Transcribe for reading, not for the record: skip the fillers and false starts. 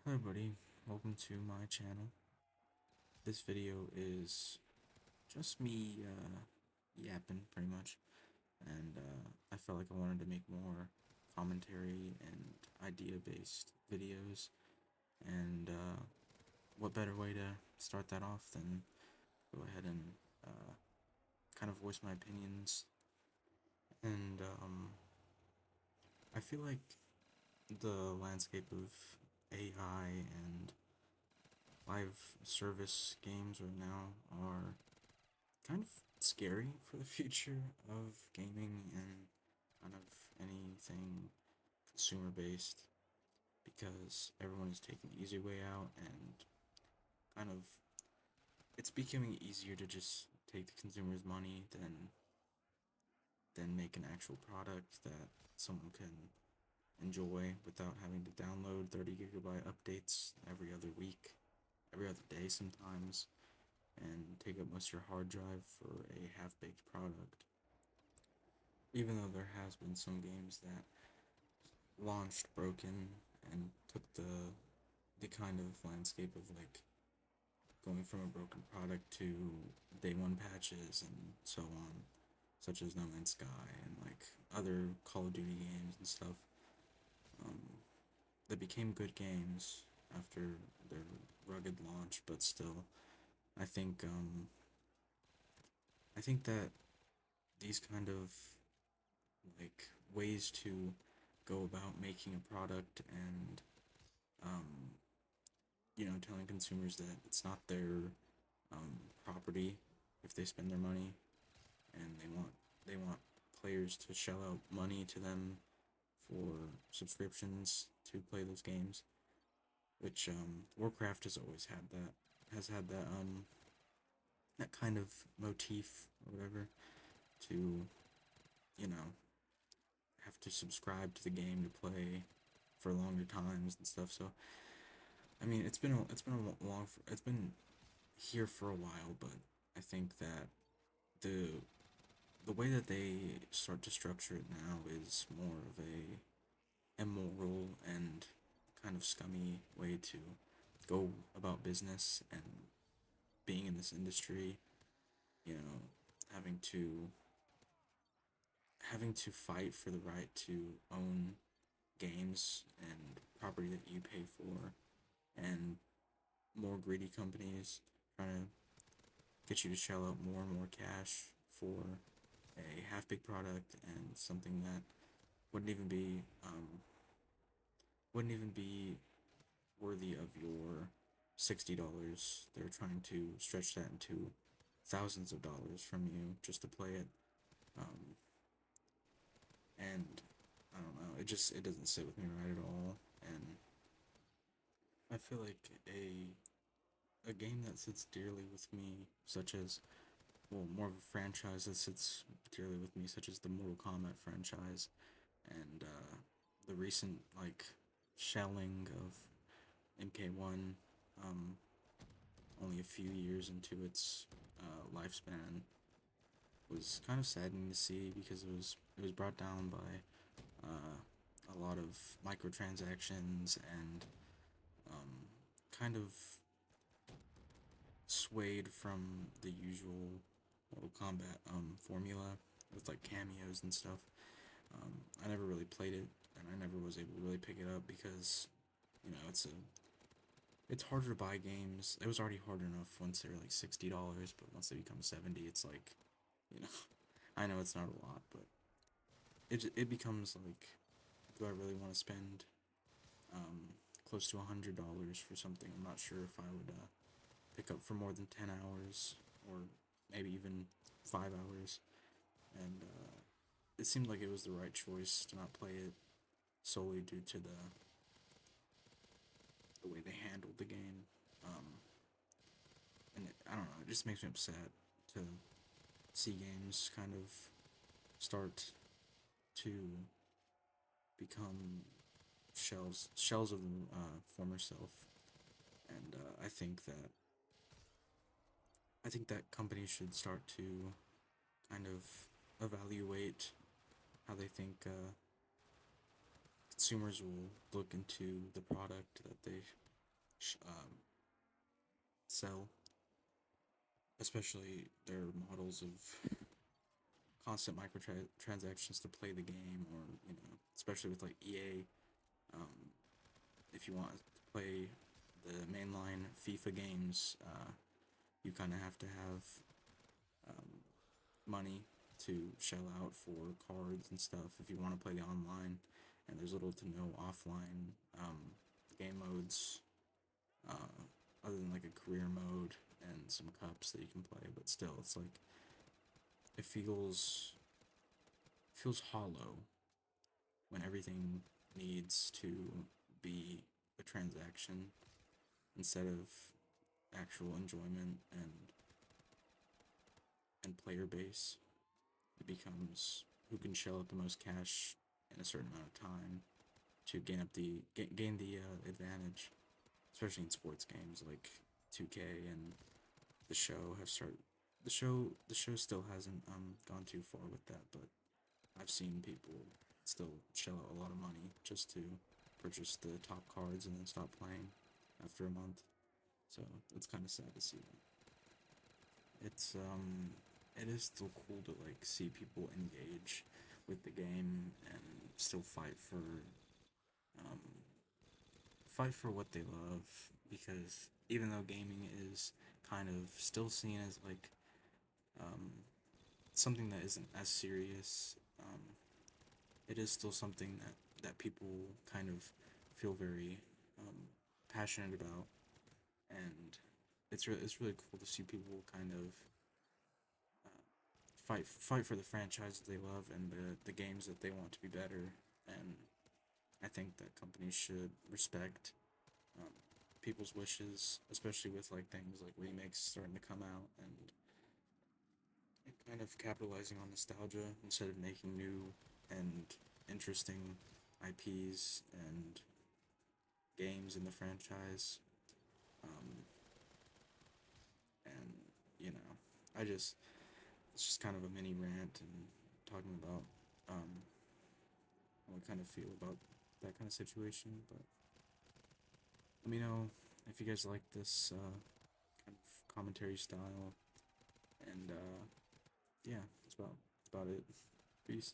Hi everybody, welcome to my channel. This video is just me yapping pretty much, and I felt like I wanted to make more commentary and idea-based videos, and what better way to start that off than go ahead and uh, kind of voice my opinions. And I feel like the landscape of AI and live service games right now are kind of scary for the future of gaming and kind of anything consumer based, because everyone is taking the easy way out, and kind of it's becoming easier to just take the consumer's money than make an actual product that someone can enjoy without having to download 30 gigabyte updates every other week, every other day sometimes, and take up most of your hard drive for a half-baked product. Even though there has been some games that launched broken and took the kind of landscape of like going from a broken product to day one patches and so on, such as No Man's Sky and like other Call of Duty games and stuff, um, that became good games after their rugged launch. But still, I think I think that these kind of like ways to go about making a product and um, telling consumers that it's not their property if they spend their money, and they want players to shell out money to them for subscriptions to play those games, which Warcraft has had that kind of motif or whatever, to you know have to subscribe to the game to play for longer times and stuff. So I mean, it's been here for a while, but I think that the the way that they start to structure it now is more of a immoral and kind of scummy way to go about business and being in this industry, you know, having to having to fight for the right to own games and property that you pay for, and more greedy companies trying to get you to shell out more and more cash for a half big product and something that wouldn't even be um, wouldn't even be worthy of your $60. They're trying to stretch that into thousands of dollars from you just to play it. Um, and I don't know, it doesn't sit with me right at all. And I feel like a game that sits dearly with me, such as, well, more of a franchise that sits dearly with me, such as the Mortal Kombat franchise, and the recent like shelling of MK1, um, only a few years into its lifespan, was kind of saddening to see, because it was brought down by a lot of microtransactions and um, kind of swayed from the usual Mortal Kombat formula with like cameos and stuff. I never really played it, and I never was able to really pick it up because it's harder to buy games. It was already hard enough once they were like $60, but once they become 70, it's like, you know, I know it's not a lot, but it becomes like, do I really want to spend um, close to $100 for something I'm not sure if I would pick up for more than 10 hours, or maybe even 5 hours? And it seemed like it was the right choice to not play it solely due to the way they handled the game. Um, and I don't know, it just makes me upset to see games kind of start to become shells of the former self. And I think that companies should start to kind of evaluate how they think consumers will look into the product that they sell, especially their models of constant microtransactions to play the game, or especially with like EA. If you want to play the mainline FIFA games, you kind of have to have um, money to shell out for cards and stuff if you want to play the online. And there's little to no offline game modes, uh, other than like a career mode and some cups that you can play. But still, it's like it feels hollow when everything needs to be a transaction instead of actual enjoyment and player base. It becomes who can shell out the most cash in a certain amount of time to gain the advantage, especially in sports games like 2K and the show have started. The show still hasn't gone too far with that, but I've seen people still shell out a lot of money just to purchase the top cards and then stop playing after a month. So it's kind of sad to see that. It is still cool to like see people engage with the game and still um fight for what they love, because even though gaming is kind of still seen as like um something that isn't as serious, it is still something that people kind of feel very passionate about, and it's really cool to see people kind of uh, fight for the franchises they love and the games that they want to be better. And I think that companies should respect um, people's wishes, especially with like things like remakes starting to come out, and kind of capitalizing on nostalgia instead of making new and interesting IPs and games in the franchise. Um, and I just it's just kind of a mini rant and talking about um, how I kind of feel about that kind of situation. But let me know if you guys like this kind of commentary style. And yeah, that's about it. Peace.